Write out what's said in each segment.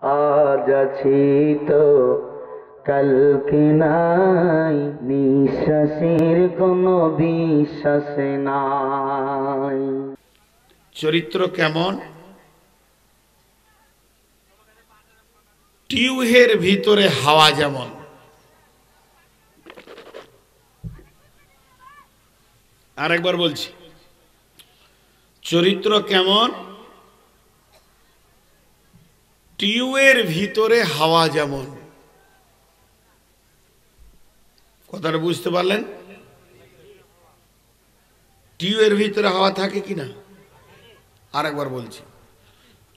আজ আছি তো কালকে নাই, নিঃশ্বাসের কোনো বিশ্বাস নাই। চরিত্র কেমন? টিউবের ভিতরে হাওয়া যেমন। আরেকবার বলছি, চরিত্র কেমন? টিউবের ভিতরে হাওয়া যেমন। কথাটা বুঝতে পারলেন? টিউবের ভিতরে হাওয়া থাকে কিনা? আরেকবার বলছি,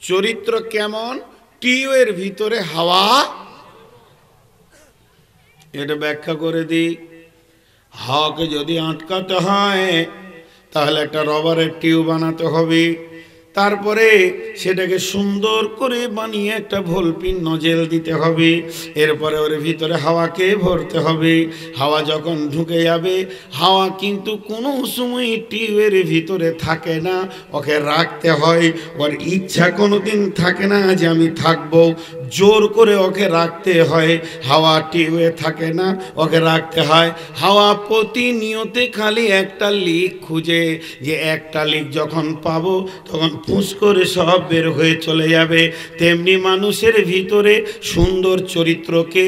চরিত্র কেমন? টিউবের ভিতরে হাওয়া। এটা ব্যাখ্যা করে দিই। হাওয়াকে যদি আটকাতে হয় তাহলে একটা রবারের টিউব বানাতে হবে, তারপরে সেটাকে সুন্দর করে বানিয়ে একটা ভলপিন নজেল দিতে হবে, এরপরে ওর ভিতরে হাওয়াকে ভরতে হবে। হাওয়া যখন ঢুকে যাবে, হাওয়া কিন্তু কোনো সময় টিউবের ভিতরে থাকে না, ওকে রাখতে হয়। ওর ইচ্ছা কোনো দিন থাকে না যে আমি থাকবো, জোর করে ওকে রাখতে হয়। হাওয়া টিউবে থাকে না, ওকে রাখতে হয়। হাওয়া প্রতিনিয়তে খালি একটা লিক খুঁজে, যে একটা লিক যখন পাবো তখন ফুঁস করে সব বের হয়ে চলে যাবে। তেমনি মানুষের ভিতরে সুন্দর চরিত্রকে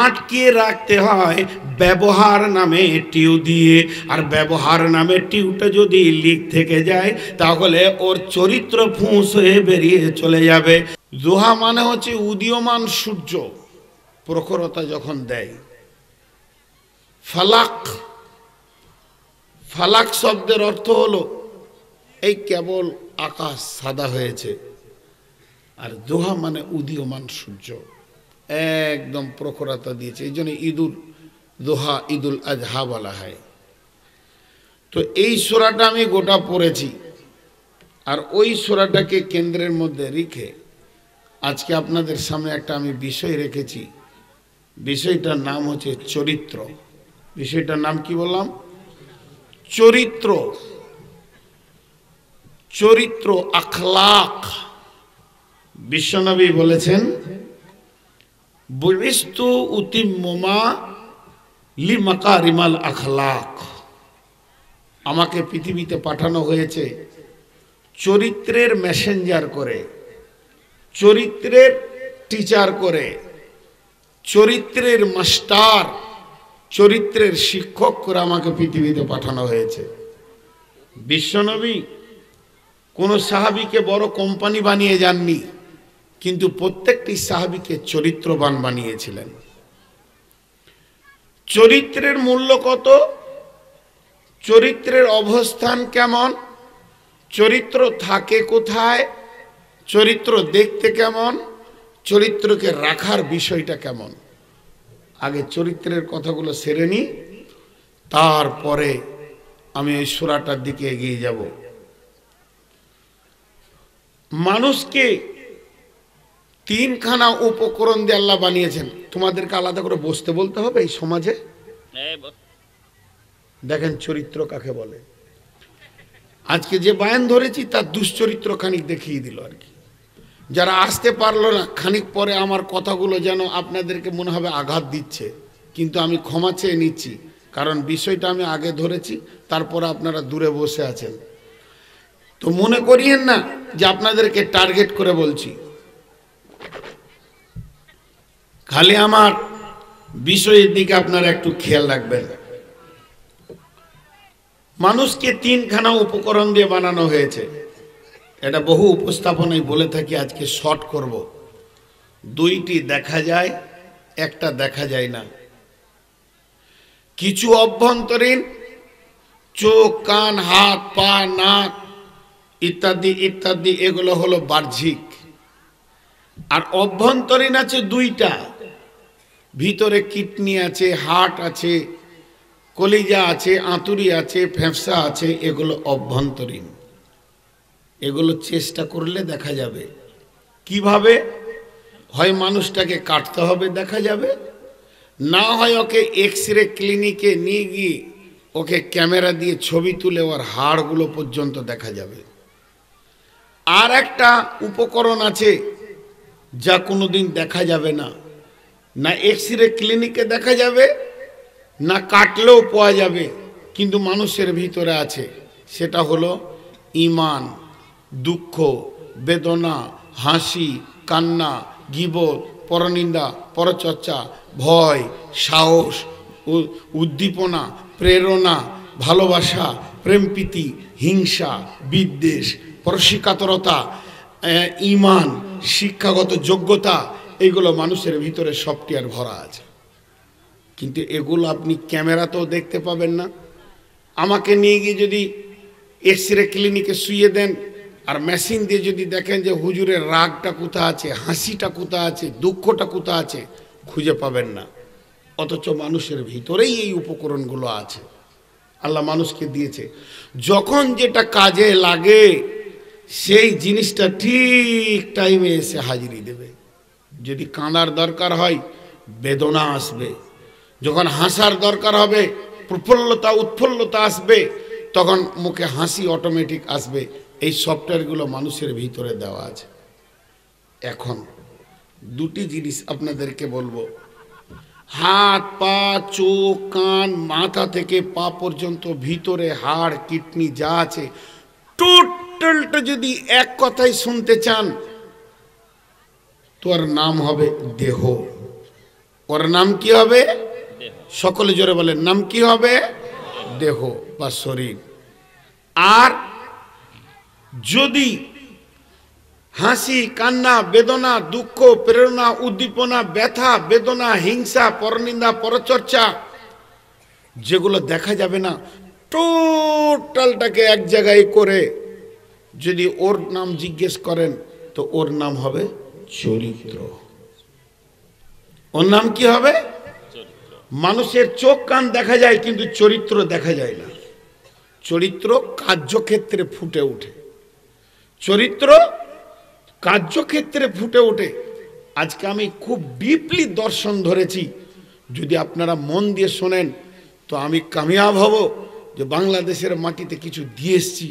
আটকিয়ে রাখতে হয় ব্যবহার নামে টিউ দিয়ে। আর ব্যবহার নামে টিউটা যদি লিক থেকে যায় তাহলে ওর চরিত্র ফুঁস হয়ে বেরিয়ে চলে যাবে। জোহা মানে হচ্ছে উদীয়মান সূর্য, প্রখরতা যখন দেয়। ফালাক, ফালাক শব্দের অর্থ হলো এই কেবল আকাশ সাদা হয়েছে। আর জোহা মানে উদীয়মান সূর্য, একদম প্রখরতা দিয়েছে। এই জন্য ঈদুল জোহা, ঈদুল আজহা বলা হয়। তো এই সূরাটা আমি গোটা পড়েছি, আর ওই সূরাটাকে কেন্দ্রের মধ্যে রেখে আজকে আপনাদের সামনে একটা আমি বিষয় রেখেছি। বিষয়টার নাম হচ্ছে চরিত্র। বিষয়টার নাম কি বললাম? চরিত্র। চরিত্র, আখলাক। বিশ্বনবী বলেছেন, বুইস্তু উতিম্মা লিমাকারিমাল আখলাক। আমাকে পৃথিবীতে পাঠানো হয়েছে চরিত্রের মেসেঞ্জার করে, চরিত্রের টিচার করে, চরিত্রের মাস্টার, চরিত্রের শিক্ষক করে আমাকে পৃথিবীতে পাঠানো হয়েছে। বিশ্বনবী কোন সাহাবীকে বড় কোম্পানি বানিয়ে যাননি, কিন্তু প্রত্যেকটি সাহাবীকে চরিত্রবান বানিয়েছিলেন। চরিত্রের মূল্য কত? চরিত্রের অবস্থান কেমন? চরিত্র থাকে কোথায়? চরিত্র দেখতে কেমন? চরিত্রকে রাখার বিষয়টা কেমন? আগে চরিত্রের কথাগুলো সেরে নি, তারপরে আমি এই সূরাটার দিকে এগিয়ে যাব। মানুষকে তিনখানা উপকরণ দিয়ে আল্লাহ বানিয়েছেন। তোমাদেরকে আলাদা করে বসতে বলতে হবে এই সমাজে। দেখেন চরিত্র কাকে বলে। আজকে যে বায়ান ধরেছি তার দুশ্চরিত্র খানিক দেখিয়ে দিল আর কি। যারা আসতে পারলো না, খানিক পরে আমার কথাগুলো যেন আপনাদেরকে মনে হবে আঘাত দিচ্ছে, কিন্তু আমি ক্ষমা চেয়ে নিচ্ছি, কারণ বিষয়টা আমি আগে ধরেছি, তারপর আপনারা দূরে বসে আছেন। তো মনে করিয়েন না যে আপনাদেরকে টার্গেট করে বলছি। খালি আমার বিষয়ের দিকে আপনারা একটু খেয়াল রাখবেন। মানুষকে তিনখানা উপকরণ দিয়ে বানানো হয়েছে। এটা বহু উপস্থাপনায় বলে থাকি, আজকে শর্ট করব। দুইটি দেখা যায়, একটা দেখা যায় না। কিছু অভ্যন্তরীণ, চোখ, কান, হাত, পা, নাক ইত্যাদি ইত্যাদি, এগুলো হলো বাহ্যিক। আর অভ্যন্তরীণ আছে দুইটা, ভিতরে কিডনি আছে, হার্ট আছে, কলিজা আছে, আঁতুড়ি আছে, ফ্যাঁপসা আছে, এগুলো অভ্যন্তরীণ। এগুলো চেষ্টা করলে দেখা যাবে। কিভাবে? হয় মানুষটাকে কাটতে হবে, দেখা যাবে, না হয় ওকে এক্স-রে ক্লিনিকে নিয়ে গিয়ে ওকে ক্যামেরা দিয়ে ছবি তুলে ওর হাড়গুলো পর্যন্ত দেখা যাবে। আর একটা উপকরণ আছে যা কোনোদিন দেখা যাবে না, না এক্স-রে ক্লিনিকে দেখা যাবে, না কাটলেও পাওয়া যাবে, কিন্তু মানুষের ভিতরে আছে। সেটা হলো ঈমান, দুঃখ, বেদনা, হাসি, কান্না, গীবত, পরনিন্দা, পরচর্চা, ভয়, সাহস, উদ্দীপনা, প্রেরণা, ভালোবাসা, প্রেমপ্রীতি, হিংসা, বিদ্বেষ, পরশিকাতরতা, ঈমান, শিক্ষাগত যোগ্যতা, এগুলো মানুষের ভিতরে সফটওয়্যার ভরা আছে। কিন্তু এগুলো আপনি ক্যামেরাতেও দেখতে পাবেন না। আমাকে নিয়ে গিয়ে যদি এক্স-রে ক্লিনিকে শুয়ে দেন আর মেশিন দিয়ে যদি দেখেন যে হুজুরের রাগটা কোথা আছে, হাসিটা কোথা আছে, দুঃখটা কোথা আছে, খুঁজে পাবেন না। অথচ মানুষের ভিতরেই এই উপকরণগুলো আছে, আল্লাহ মানুষকে দিয়েছে। যখন যেটা কাজে লাগে সেই জিনিসটা ঠিক টাইমে এসে হাজিরি দেবে। যদি কাঁদার দরকার হয় বেদনা আসবে, যখন হাসার দরকার হবে প্রফুল্লতা উৎফুল্লতা আসবে, তখন মুখে হাসি অটোমেটিক আসবে। এই সফটওয়্যারগুলো মানুষের ভিতরে দেওয়া আছে। এখন দুটি জিনিস আপনাদেরকে বলবো, হাত, পা, চোখ, কান, মাথা থেকে পা পর্যন্ত ভিতরে হাড়, কিডনি যা আছে টোটালটা যদি এক কথায় শুনতে চান, তোর নাম হবে দেহ। ওর নাম কি হবে? সকলে জোরে বলেন, নাম কি হবে? দেহ বা শরীর। আর যদি হাসি, কান্না, বেদনা, দুঃখ, প্রেরণা, উদ্দীপনা, ব্যথা, বেদনা, হিংসা, পরনিন্দা, পরচর্চা, যেগুলো দেখা যাবে না, টোটালটাকে এক জায়গায় করে যদি ওর নাম জিজ্ঞেস করেন তো ওর নাম হবে চরিত্র। ওর নাম কি হবে? মানুষের চোখ কান দেখা যায় কিন্তু চরিত্র দেখা যায় না। চরিত্র কার্যক্ষেত্রে ফুটে ওঠে, চরিত্র কার্যক্ষেত্রে ফুটে ওঠে। আজকে আমি খুব ডিপলি দর্শন ধরেছি, যদি আপনারা মন দিয়ে শোনেন তো আমি কামিয়াব হব যে বাংলাদেশের মাটিতে কিছু দিয়ে এসছি।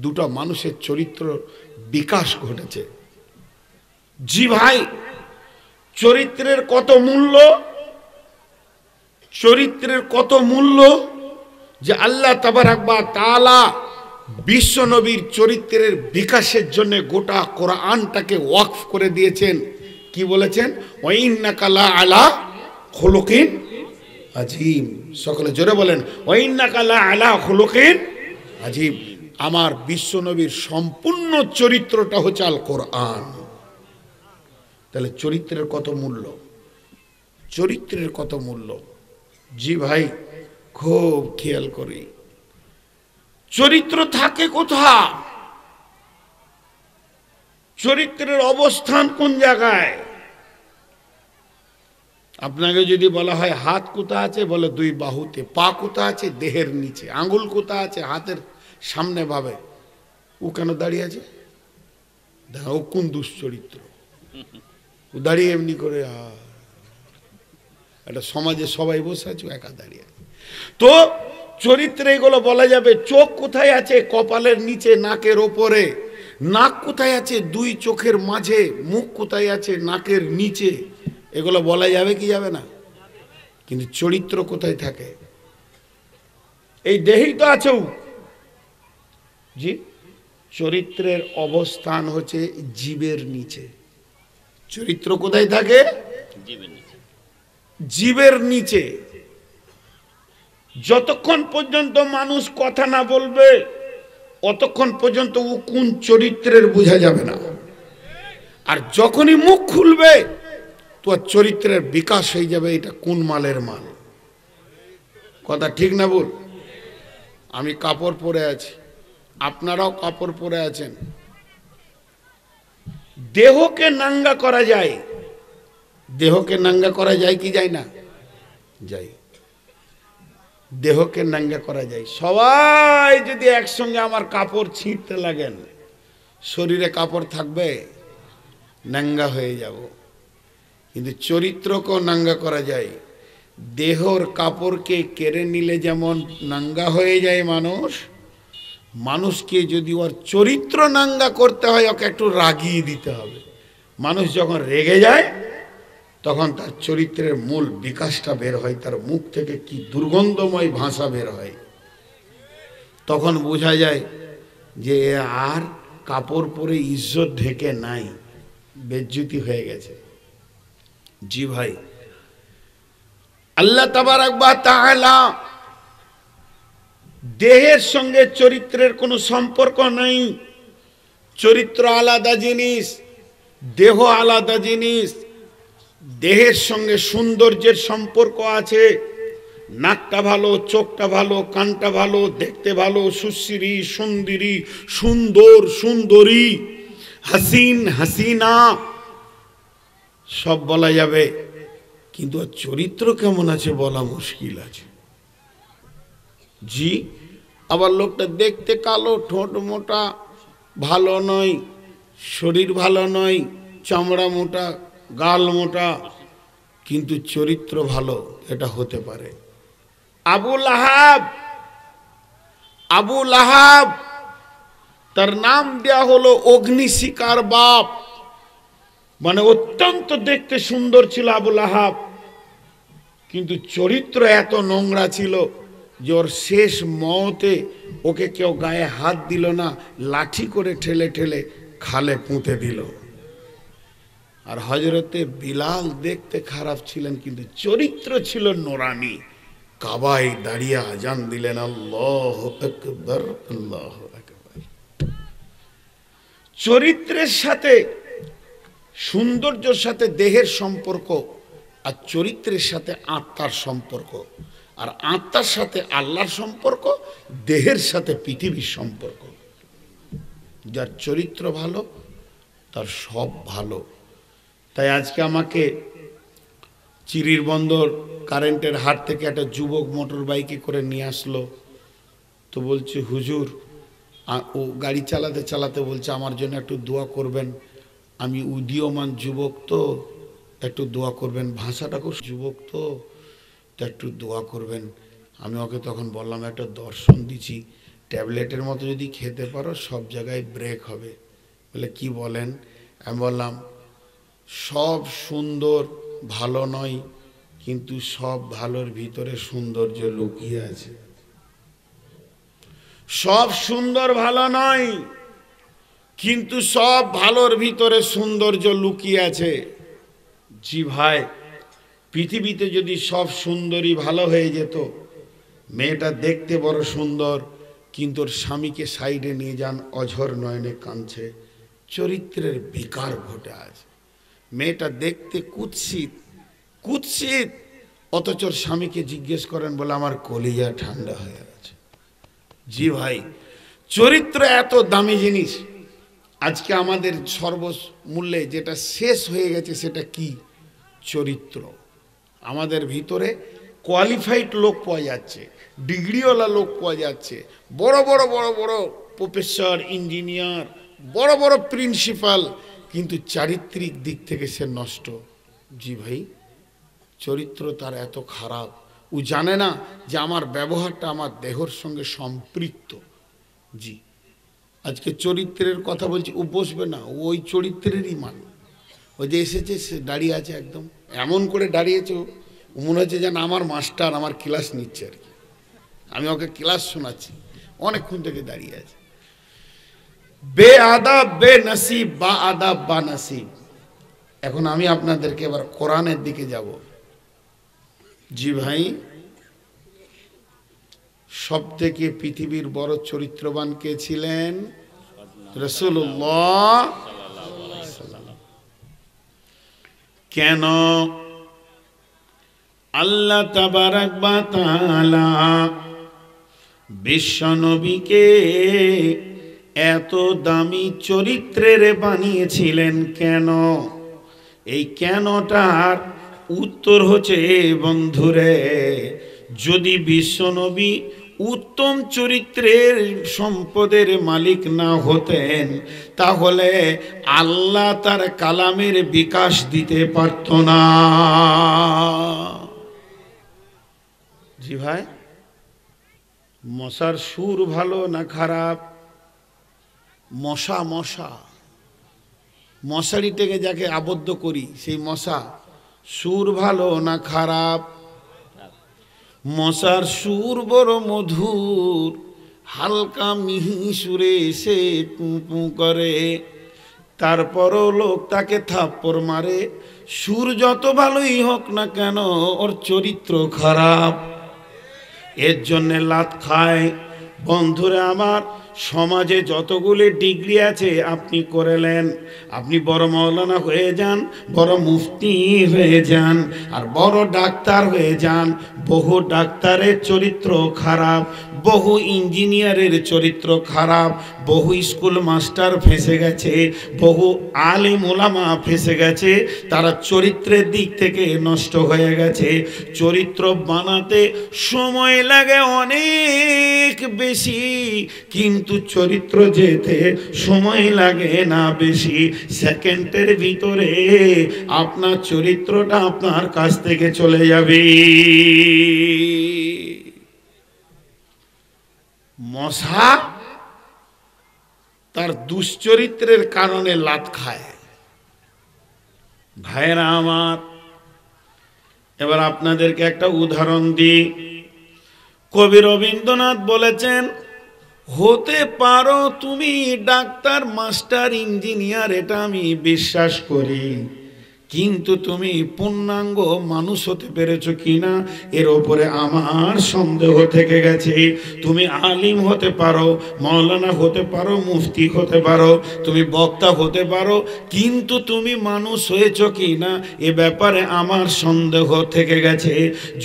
দুটো মানুষের চরিত্র বিকাশ ঘটেছে। জি ভাই, চরিত্রের কত মূল্য, চরিত্রের কত মূল্য যে আল্লাহ তাবারাক ওয়া তাআলা বিশ্ব নবীর চরিত্রের বিকাশের জন্য গোটা কোরআনটাকে ওয়াকফ করে দিয়েছেন। কি বলেছেন? ওয়া ইন্নাকা লা আলা খুলুকিন আযীম। সকলে জোরে বলেন, ওয়া ইন্নাকা লা আলা খুলুকিন আযীম। আমার বিশ্ব নবীর সম্পূর্ণ চরিত্রটা হচ্ছে আল কোরআন। তাহলে চরিত্রের কত মূল্য, চরিত্রের কত মূল্য। জি ভাই, খুব খেয়াল করি চরিত্র থাকে কোথায়, চরিত্রের অবস্থান কোন জায়গায়। আপনাকে যদি বলা হয় হাত কোথায় আছে, বলে দুই বাহুতে। পা কোথায় আছে? দেহের নিচে। আঙ্গুল কোথায় আছে? হাতের সামনে ভাবে। ও কেন দাঁড়িয়ে আছে? দেখো ও কোন দুশ্চরিত্র, ও দাঁড়িয়ে এমনি করে। একটা সমাজে সবাই বসে আছে, একা দাঁড়িয়ে। তো চরিত্রে এগুলো বলা যাবে। চোখ কোথায় আছে? কপালের নিচে, নাকের ওপরে। নাক কোথায় আছে? দুই চোখের মাঝে। মুখ কোথায় আছে? নাকের নিচে। এগুলো বলা যাবে কি যাবে না? কিন্তু চরিত্র কোথায় থাকে? এই দেহেই তো আছে। জি, চরিত্রের অবস্থান হচ্ছে জীবের নিচে। চরিত্র কোথায় থাকে? জীবের নিচে। যতক্ষণ পর্যন্ত মানুষ কথা না বলবে অতক্ষণ পর্যন্ত ও কোন চরিত্রের বোঝা যাবে না। আর যখনই মুখ খুলবে তো চরিত্রের বিকাশ হয়ে যাবে, এটা কোন মালের মাল। কথা ঠিক না বল? আমি কাপড় পরে আছি, আপনারাও কাপড় পরে আছেন। দেহকে নাঙ্গা করা যায়, দেহকে নাঙ্গা করা যায় কি যায় না? যায়। দেহকে নাঙ্গা করা যায়। সবাই যদি একসঙ্গে আমার কাপড় ছিঁড়তে লাগেন, শরীরে কাপড় থাকবে? নাঙ্গা হয়ে যাব। কিন্তু চরিত্রকেও নাঙ্গা করা যায়। দেহর কাপড়কে কেড়ে নিলে যেমন নাঙ্গা হয়ে যায় মানুষ, মানুষকে যদি ওর চরিত্র নাঙ্গা করতে হয় ওকে একটু রাগিয়ে দিতে হবে। মানুষ যখন রেগে যায় তখন তার চরিত্রের মূল বিকাশটা বের হয়, তার মুখ থেকে কি দুর্গন্ধময় ভাষা বের হয়। তখন বোঝা যায় যে আর কাপড় পরে ইজ্জত ঢেকে নাই, বেজ্জতি হয়ে গেছে। জি ভাই, আল্লাহ তাবারক ওয়া তাআলা দেহের সঙ্গে চরিত্রের কোনো সম্পর্ক নাই। চরিত্র আলাদা জিনিস, দেহ আলাদা জিনিস। দেহের সঙ্গে সৌন্দর্যের সম্পর্ক আছে। নাকটা ভালো, চোখটা ভালো, কানটা ভালো, দেখতে ভালো, সুশ্রী সুন্দরী, সুন্দর সুন্দরী, হাসিন হাসিনা সব বলা যাবে, কিন্তু চরিত্র কেমন আছে বলা মুশকিল আছে। জি, আবার লোকটা দেখতে কালো, ঠোঁট মোটা, ভালো নয়, শরীর ভালো নয়, চামড়া মোটা, গাল মোটা, কিন্তু চরিত্র ভালো, এটা হতে পারে। আবু লাহাব তার নাম দেয়া হলো অগ্নিশিখার বাপ, মানে অত্যন্ত দেখতে সুন্দর ছিল আবু লাহাব, কিন্তু চরিত্র এত নোংরা ছিল যে ওর শেষ মওতে ওকে কেউ গায়ে হাত দিল না, লাঠি করে ঠেলে ঠেলে খালে পুঁতে দিল। আর হযরতে বিলাল দেখতে খারাপ ছিলেন, কিন্তু চরিত্র ছিল নোরানি। কাবায় দাঁড়িয়ে আজান দিলেন, আল্লাহু আকবার, আল্লাহু আকবার। চরিত্রের সাথে, সৌন্দর্যের সাথে দেহের সম্পর্ক, আর চরিত্রের সাথে আত্মার সম্পর্ক, আর আত্মার সাথে আল্লাহর সম্পর্ক, দেহের সাথে পৃথিবীর সম্পর্ক। যার চরিত্র ভালো তার সব ভালো। তাই আজকে আমাকে চিরির বন্দর কারেন্টের হাট থেকে একটা যুবক মোটর বাইকে করে নিয়ে আসলো। তো বলছে, হুজুর, ও গাড়ি চালাতে চালাতে বলছে আমার জন্য একটু দোয়া করবেন, আমি উদীয়মান যুবক, তো একটু দোয়া করবেন। ভাষাটা খুব যুবক, তো একটু দোয়া করবেন। আমি ওকে তখন বললাম, একটা দর্শন দিছি, ট্যাবলেটের মতো যদি খেতে পারো সব জায়গায় ব্রেক হবে। বলে কি বলেন? আমি বললাম, সব সুন্দর ভালো নয়, কিন্তু সব ভালোর ভিতরে সৌন্দর্য লুকিয়ে আছে। সব সুন্দর ভালো নয়, কিন্তু সব ভালোর ভিতরে সৌন্দর্য লুকিয়ে আছে। জি ভাই, পৃথিবীতে যদি সব সুন্দরী ভালো হয়ে যেত, মেয়েটা দেখতে বড় সুন্দর কিন্তু ওর স্বামীকে সাইডে নিয়ে যান, অঝর নয়নে কাঁদছে, চরিত্রের বিকার ঘটে আছে। মেয়েটা দেখতে কুৎসিত কুৎসিত, অথচ ওর স্বামীকে জিজ্ঞেস করেন, বলে আমার কলিজা ঠান্ডা হয়ে আছে। জি ভাই, চরিত্র এত দামি জিনিস। আজকে আমাদের সর্বমূল্যে যেটা শেষ হয়ে গেছে সেটা কি? চরিত্র। আমাদের ভিতরে কোয়ালিফাইড লোক পাওয়া যাচ্ছে, ডিগ্রিওয়ালা লোক পাওয়া যাচ্ছে, বড় বড় বড় বড় প্রফেসর, ইঞ্জিনিয়ার, বড় বড় প্রিন্সিপাল, কিন্তু চারিত্রিক দিক থেকে সে নষ্ট। জি ভাই, চরিত্র তার এত খারাপ, ও জানে না যে আমার ব্যবহারটা আমার দেহর সঙ্গে সম্পৃক্ত। জি, আজকে চরিত্রের কথা বলছি, ও বসবে না, ওই চরিত্রেরই মান। ওই যে এসেছে, সে দাঁড়িয়ে আছে, একদম এমন করে দাঁড়িয়েছে, ও মনে হচ্ছে যেন আমার মাস্টার আমার ক্লাস নিচ্ছে আর কি, আমি ওকে ক্লাস শোনাচ্ছি, অনেকক্ষণ থেকে দাঁড়িয়ে আছে। বে আদাব বে নসিব, বা আদাব বা নসিব। এখন আমি আপনাদেরকে এবার কোরআনের দিকে যাব। জি ভাই, সব থেকে পৃথিবীর বড় চরিত্রবান কে ছিলেন? রাসূলুল্লাহ। কেন আল্লাহ তাবারক ওয়া তাআলা বিশ্বনবীকে এত দামি চরিত্রের বানিয়েছিলেন? কেন? এই কেনটার উত্তর হচ্ছে, বন্ধুরে, যদি বিশ্বনবী উত্তম চরিত্রের সম্পদের মালিক না হতেন, তাহলে আল্লাহ তার কালামের বিকাশ দিতে পারত না। জি ভাই, মশার সুর ভালো না খারাপ? মশা মশা মশারি থেকে যাকে আবদ্ধ করি সেই মশা সুর ভালো না খারাপ? মশার সুর বড় মধুর, হালকা মিহি সুরে সে পু পু করে, তারপরও লোক তাকে থাপ্পড় মারে। সুর যত ভালোই হোক না কেন, ওর চরিত্র খারাপ, এর জন্যে লাত খায়। বন্ধুরা আমার, সমাজে যতগুলি ডিগ্রি আছে আপনি করেলেন, আপনি বড় মাওলানা হয়ে যান, বড় মুফতি হয়ে যান, আর বড় ডাক্তার হয়ে যান, বহু ডাক্তারের চরিত্র খারাপ, বহু ইঞ্জিনিয়ারের চরিত্র খারাপ, বহু স্কুল মাস্টার ফেঁসে গেছে, বহু আলেম ওলামা ফেঁসে গেছে, তারা চরিত্রের দিক থেকে নষ্ট হয়ে গেছে। চরিত্র বানাতে সময় লাগে অনেক বেশি, কিন্তু চরিত্র যেতে সময় লাগে না বেশি। সেকেন্ডের ভিতরে আপনার চরিত্রটা আপনার কাছ থেকে চলে যাবে। মশা তার দুশ্চরিত্রের কারণে লাত খায়। ভাইরা আমার, এবার আপনাদেরকে একটা উদাহরণ দিই। কবি রবীন্দ্রনাথ বলেছেন, হতে পারো তুমি ডাক্তার, মাস্টার, ইঞ্জিনিয়ার, এটা আমি বিশ্বাস করি, কিন্তু তুমি পূর্ণাঙ্গ মানুষ হতে পেরেছো কিনা এর ওপরে আমার সন্দেহ থেকে গেছে। তুমি আলিম হতে পারো, মাওলানা হতে পারো, মুফতি হতে পারো, তুমি বক্তা হতে পারো, কিন্তু তুমি মানুষ হয়েছো কিনা এ ব্যাপারে আমার সন্দেহ থেকে গেছে।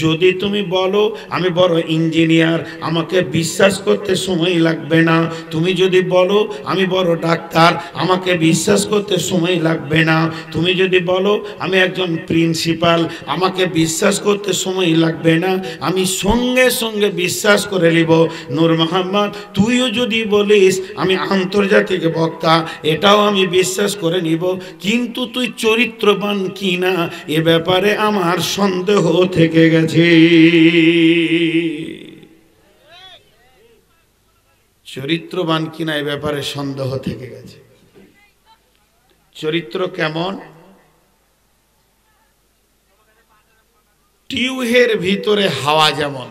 যদি তুমি বলো আমি বড় ইঞ্জিনিয়ার, আমাকে বিশ্বাস করতে সময় লাগবে না। তুমি যদি বলো আমি বড় ডাক্তার, আমাকে বিশ্বাস করতে সময় লাগবে না। তুমি যদি বলো আমি একজন প্রিন্সিপাল, আমাকে বিশ্বাস করতে সময় লাগবে না, আমি সঙ্গে সঙ্গে বিশ্বাস করে নিব। নূর মোহাম্মদ, তুইও যদি বলিস আমি আন্তর্জাতিক বক্তা, এটাও আমি বিশ্বাস করে নিব, কিন্তু তুই চরিত্রবান কিনা এ ব্যাপারে আমার সন্দেহ থেকে গেছে। চরিত্রবান কিনা এ ব্যাপারে সন্দেহ থেকে গেছে। চরিত্র কেমন? টিউবের ভিতরে হাওয়া যেমন।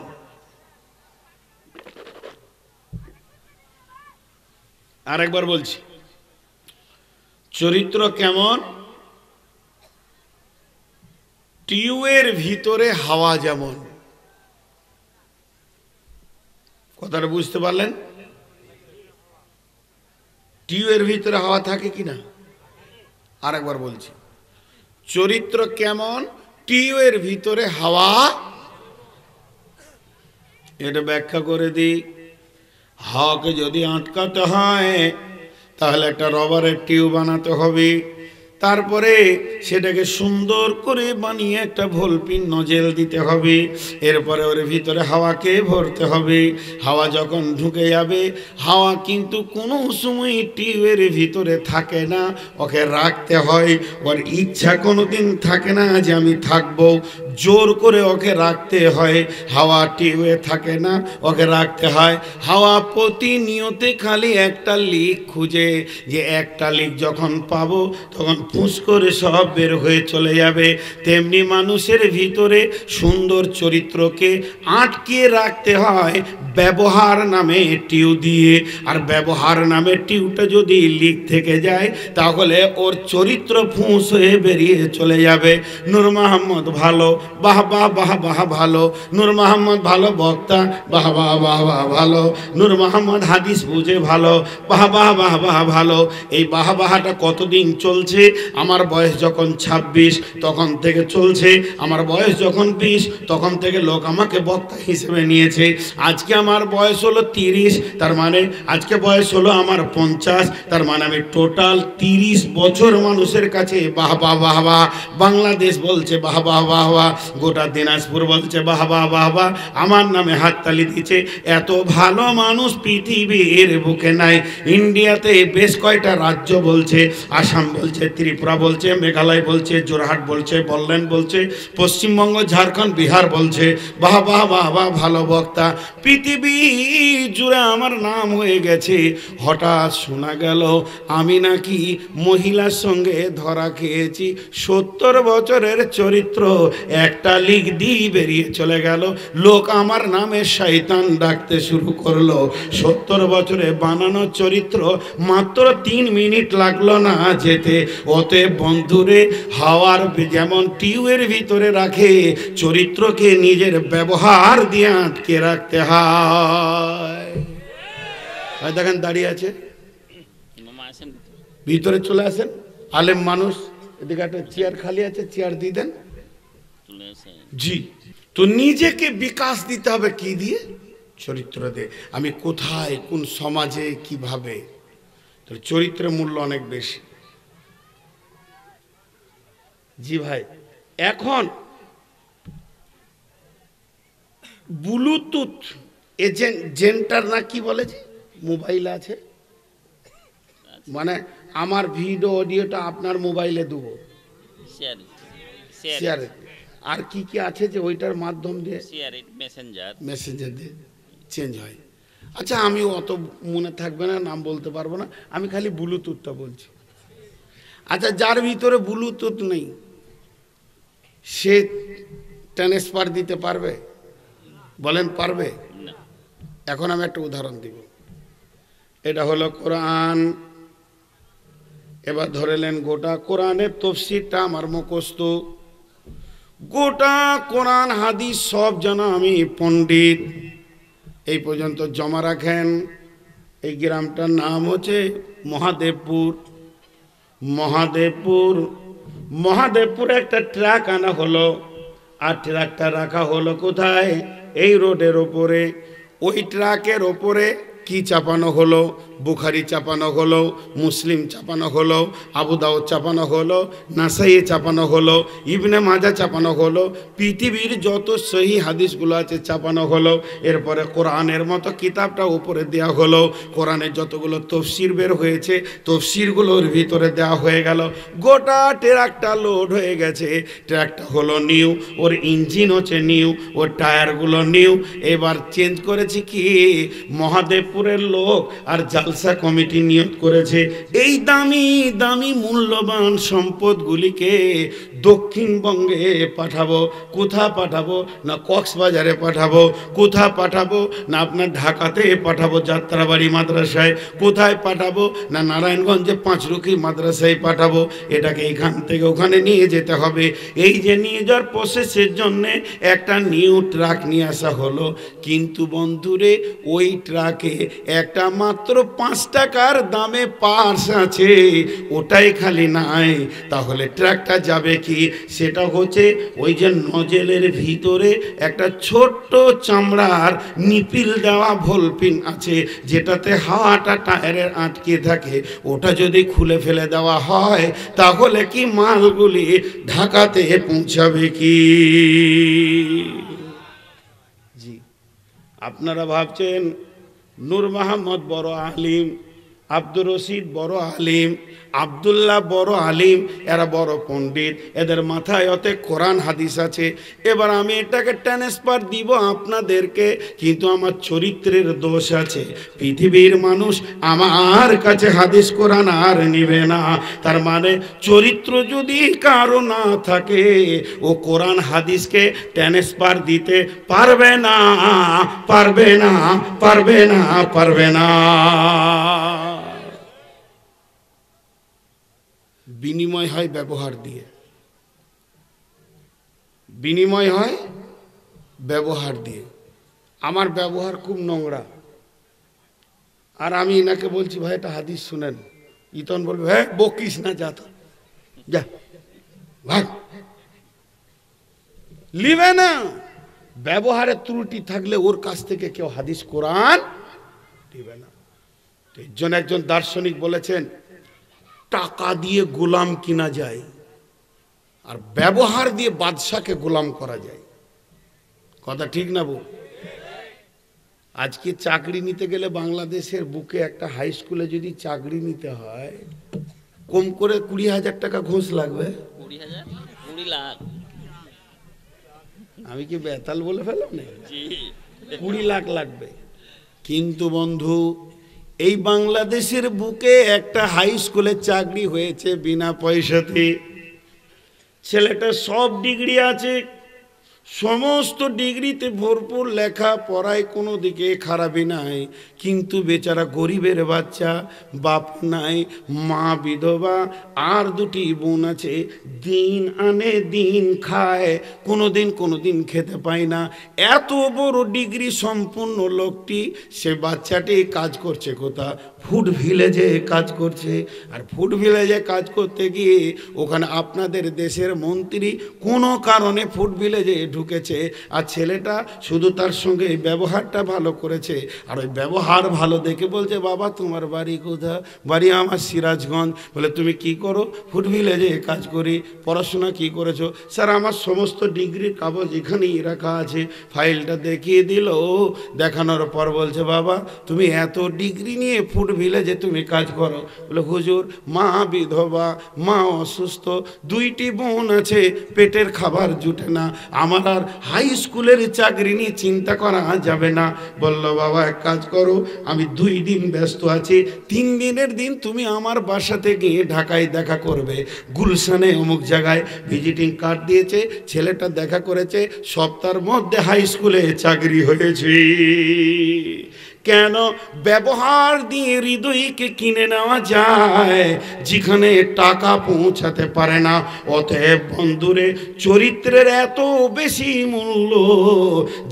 আরেকবার বলছি, চরিত্র কেমন? টিউবের ভিতরে হাওয়া যেমন। কথাটা বুঝতে পারলেন? টিউবের ভিতরে হাওয়া থাকে কিনা? আরেকবার বলছি, চরিত্র কেমন? টিউবের ভিতরে হাওয়া। এটা ব্যাখ্যা করে দিই। হাওয়াকে যদি আটকাতে হয় তাহলে একটা রবারের টিউব বানাতে হবে, তারপরে সেটাকে সুন্দর করে বানিয়ে একটা ভলপিন নজেল দিতে হবে, এরপরে ওর ভিতরে হাওয়াকে ভরতে হবে। হাওয়া যখন ঢুকে যাবে, হাওয়া কিন্তু কোনো সময় টিউবের ভিতরে থাকে না, ওকে রাখতে হয়। ওর ইচ্ছা কোনো দিন থাকে না যে আমি থাকবো, জোর করে ওকে রাখতে হয়। হাওয়া টিউবে থাকে না, ওকে রাখতে হয়। হাওয়া প্রতিনিয়তে খালি একটা লিক খুঁজে, যে একটা লিক যখন পাবো তখন ফুঁস করে সব বের হয়ে চলে যাবে। তেমনি মানুষের ভিতরে সুন্দর চরিত্রকে আটকে রাখতে হয় ব্যবহার নামে টিউ দিয়ে। আর ব্যবহার নামে টিউটা যদি লিক থেকে যায় তাহলে ওর চরিত্র ফুঁস হয়ে বেরিয়ে চলে যাবে। নূর মোহাম্মদ ভালো, বাহ বাহ বাহ বাহ ভালো। নূর মোহাম্মদ ভালো বক্তা, বাহ বাহ বাহ বাহ ভালো। নূর মোহাম্মদ হাদিস বুঝে ভালো, বাহ বাহ বাহ বাহ ভালো। এই বাহ বাহাটা কতদিন চলছে? আমার বয়স যখন 26 তখন থেকে চলছে, আমার বয়স যখন 20 তখন থেকে লোক আমাকে বক্তা হিসেবে নিয়েছে। আজকে আমার বয়স হলো 30, তার মানে আজকে বয়স হলো আমার 50, তার মানে আমি টোটাল 30 বছর মানুষের কাছে বাহ বাহ বাহ বাহ। বাংলাদেশ বলছে বাহ বাহ বাহ বাহ, গোটা দিনাজপুর বলছে বাহ বাহ বাহ বাহ, আমার নামে হাততালি দিচ্ছে। এত ভালো মানুষ পৃথিবীর বুকে নাই। ইন্ডিয়াতে বেশ কয়টা রাজ্য বলছে, আসাম বলছে, ত্রিপুরা বলছে, মেঘালয় বলছে, জোরহাট বলছে, বল্লেন বলছে, পশ্চিমবঙ্গ, ঝাড়খণ্ড, বিহার বলছে বাহ বাহ বাহ বাহ, ভালো বক্তা। পৃথিবী জুড়ে আমার নাম হয়ে গেছে। হঠাৎ শোনা গেল আমি নাকি মহিলার সঙ্গে ধরা খেয়েছি। 70 বছরের চরিত্র একটা লিখ দিয়ে বেরিয়ে চলে গেল। লোক আমার নামে শয়তান ডাকতে শুরু করলো। 70 বছরে বানানো চরিত্র মাত্র 3 মিনিট লাগলো না যেতে। ওতে বন্ধুরে, হাওয়ার যেমন টিউবের ভিতরে রাখে, চরিত্রকে নিজের ব্যবহার দিয়ে আটকে রাখতে হয়। দেখেন দাঁড়িয়ে আছে, ভিতরে চলে আসেন। আলেম মানুষ, এদিকে একটা চেয়ার খালি আছে, চেয়ার দিয়ে দেন। জি, তো নিজেকে বিকাশ দিতে হবে কি দিয়ে? চরিত্র দিয়ে। আমি কোথায়, কোন সমাজে, কিভাবে, তো চরিত্রের মূল্য অনেক বেশি। জি ভাই, এখন ব্লুটুথ জেন্টার না কি বলে, যে মোবাইল আছে, মানে আমার ভিডিও অডিওটা আপনার মোবাইলে দেবো, শেয়ার। আর কি কি আছে যে ওইটার মাধ্যম দিয়ে মেসেঞ্জার দিয়ে চেঞ্জ হয়। আচ্ছা, আমি অত মনে থাকবে না, নাম বলতে পারবো না, আমি খালি ব্লুটুথটা বলছি। আচ্ছা, যার ভিতরে ব্লুটুথ নেই সে ট্রান্সফার দিতে পারবে? বলেন পারবে? এখন আমি একটা উদাহরণ দিব। এটা হলো কোরআন। এবার ধরেলেন গোটা কোরআনের তফসিরটা আমার মুখস্থ। গোটা কোরআন হাদিস সব জানা আমি পণ্ডিত। এই পর্যন্ত জমা রাখেন। এই গ্রামটার নাম হচ্ছে মহাদেবপুর। মহাদেবপুরে একটা ট্রাক আনা হলো, আর ট্রাকটা রাখা হলো কোথায়? এই রোডের ওপরে। ওই ট্রাকের ওপরে কি চাপানো হলো? বুখারি চাপানো হলো, মুসলিম চাপানো হলো, আবু দাউদ চাপানো হলো, নাসাই চাপানো হলো, ইবনে মাজা চাপানো হলো, পৃথিবীর যত সহি হাদিসগুলো আছে চাপানো হলো। এরপরে কোরআনের মতো কিতাবটা উপরে দেওয়া হলো। কোরআনের যতগুলো তফসির বের হয়েছে তফসিরগুলোর ভিতরে দেওয়া হয়ে গেল। গোটা ট্রাকটা লোড হয়ে গেছে। ট্রাকটা হলো নিউ, ওর ইঞ্জিন হচ্ছে নিউ, ওর টায়ারগুলো নিউ। এবার চেঞ্জ করেছি কি? মহাদেবপুরের লোক আর জালসা কমিটি নিয়োগ করেছে এই দামি দামি মূল্যবান সম্পদগুলিকে দক্ষিণবঙ্গে পাঠাবো। কোথা পাঠাবো? না কক্সবাজারে পাঠাবো। কোথা পাঠাবো? না আপনার ঢাকাতে পাঠাবো, যাত্রাবাড়ি মাদ্রাসায়। কোথায় পাঠাবো? না নারায়ণগঞ্জে পাঁচরুখি মাদ্রাসায় পাঠাবো। এটাকে এখান থেকে ওখানে নিয়ে যেতে হবে। এই যে নিয়ে যাওয়ার প্রসেসের জন্যে একটা নিউ ট্রাক নিয়ে আসা হলো। কিন্তু বন্ধুরে, ওই ট্রাকে একটা মাত্র 5 টাকার দামে পার্স আছে, ওটাই খালি নাই। তাহলে ট্রাকটা যাবে কি? সেটা হচ্ছে ওই যে নজেলের ভিতরে একটা ছোট্ট চামড়ার নিপিল দেওয়া ভলপিন আছে, যেটাতে হাওয়াটা টায়ারের আটকে থাকে। ওটা যদি খুলে ফেলে দেওয়া হয় তাহলে কি মালগুলি ঢাকাতে পৌঁছাবে কি? জি, আপনারা ভাবছেন নূর মাহমদ বড় আলিম, আব্দুর রশিদ বড় আলিম, আব্দুল্লাহ বড় আলিম, এরা বড় পণ্ডিত, এদের মাথায় অতে কোরআন হাদিস আছে। এবার আমি এটাকে ট্রান্সফার দিব আপনাদেরকে, কিন্তু আমার চরিত্রের দোষ আছে। পৃথিবীর মানুষ আমার কাছে হাদিস কোরআন আর নিবে না। তার মানে চরিত্র যদি কারো না থাকে, ও কোরআন হাদিসকে ট্রান্সফার দিতে পারবে না, পারবে না, পারবে না, পারবে না। বিনিময় হয় ব্যবহার দিয়ে, বিনিময় হয় ব্যবহার দিয়ে। আমার ব্যবহার খুব নোংরা, আর আমি এনাকে বলছি ভাই একটা হাদিস শুনেন, ইতন বলবে হ্যাঁ বকিস না, যা ভাগ, লিবে না। ব্যবহারের ত্রুটি থাকলে ওর কাছ থেকে কেউ হাদিস কোরআন দিবে না। একজন দার্শনিক বলেছেন টাকা দিয়ে গোলাম কিনা যায়, আর ব্যবহার দিয়ে বাদশাকে গোলাম করা যায়। কথা ঠিক না বউ? আজকে চাকরি নিতে গেলে বাংলাদেশের বুকে একটা হাই স্কুলে যদি চাকরি নিতে হয়, কম করে 20,000 টাকা ঘুষ লাগবে। 20 লাখ। আমি কি বেতাল বলে ফেলাম না? 20 লাখ লাগবে। কিন্তু বন্ধু, এই বাংলাদেশের বুকে একটা হাই স্কুলে চাকরি হয়েছে বিনা পয়সাতে। ছেলেটা সব ডিগ্রি আছে, সমস্ত ডিগ্রিতে ভরপুর, লেখা পড়ায় কোনো দিকে খারাপই নাই, কিন্তু বেচারা গরিবের বাচ্চা, বাপ নাই, মা বিধবা, আর 2টি বোন আছে, দিন আনে দিন খায়, কোনো দিন খেতে পায় না। এত বড় ডিগ্রি সম্পূর্ণ লোকটি, সে বাচ্চাটি কাজ করছে কোথা? ফুড ভিলেজে কাজ করছে। আর ফুড ভিলেজে কাজ করতে গিয়ে ওখানে আপনাদের দেশের মন্ত্রী কোনো কারণে ফুড ভিলেজে ঢুকেছে, আর ছেলেটা শুধু তার সঙ্গে ব্যবহারটা ভালো করেছে, আর ওই ব্যবহার ভালো দেখে বলছে, বাবা তোমার বাড়ি কোথা? বাড়ি আমার সিরাজগঞ্জ। বলে তুমি কি করো? ফুড ভিলেজে কাজ করি। পড়াশোনা কি করেছো? স্যার আমার সমস্ত ডিগ্রির কাগজ এখানেই রাখা আছে। ফাইলটা দেখিয়ে দিল। দেখানোর পর বলছে, বাবা তুমি এত ডিগ্রি নিয়ে ফুড ভিলেজে তুমি কাজ করো? বলে হুজুর, মা বিধবা, মা অসুস্থ, 2টি বোন আছে, পেটের খাবার জুটে না, আমার আর হাই স্কুলের চাকরি নিয়ে চিন্তা করা যাবে না। বলল, বাবা এক কাজ করো, আমি 2 দিন ব্যস্ত আছি, 3 দিনের দিন তুমি আমার বাসাতে গিয়ে ঢাকায় দেখা করবে, গুলশানে অমুক জায়গায়। ভিজিটিং কার্ড দিয়েছে, ছেলেটা দেখা করেছে, সপ্তাহের মধ্যে হাই স্কুলে চাকরি হয়েছে। কেন? ব্যবহার দিয়ে হৃদয়কে কিনে নেওয়া যায়, যেখানে টাকা পৌঁছাতে পারে না। অতএব বন্ধুরে, চরিত্রের এত বেশি মূল্য,